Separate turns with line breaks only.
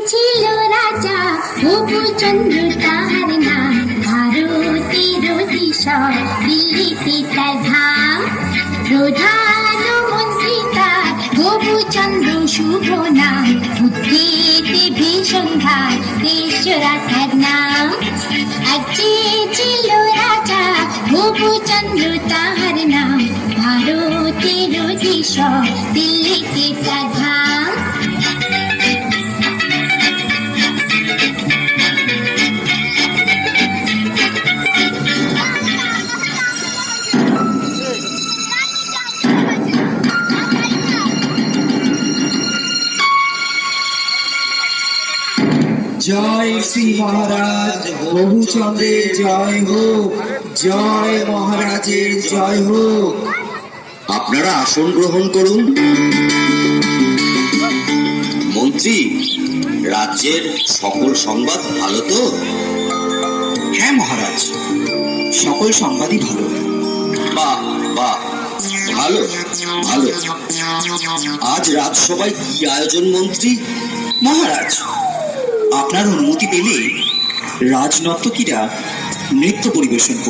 ছিল রাজা গোপচন্দ্র তাহার নাম, ভারতের দিশা দিল্লিতে তার ধাম। প্রধানমন্ত্রী তার গোপচন্দ্র শুভ নাম, বুদ্ধিতে ভীষণ ভার দেশ রাখার নাম। যে ছিল রাজা গোপচন্দ্র তাহার নাম, ভারতের দিশা দিল্লিতে তার ধাম।
জয় শ্রী মহারাজ বহুচন্দ্রের জয় হোক, জয় মহারাজের জয় হোক।
আপনারা আসন গ্রহণ করুন। মন্ত্রী, রাজ্যের সকল সংবাদ ভালো তো?
হ্যাঁ মহারাজ, সকল সংবাদই ভালো।
বাহ বাহ, ভালো ভালো। আজ রাজসভায় কি আয়োজন মন্ত্রী?
মহারাজ, আপনার অনুমতি পেলে রাজনর্তকীরা নৃত্য পরিবেশন করবে।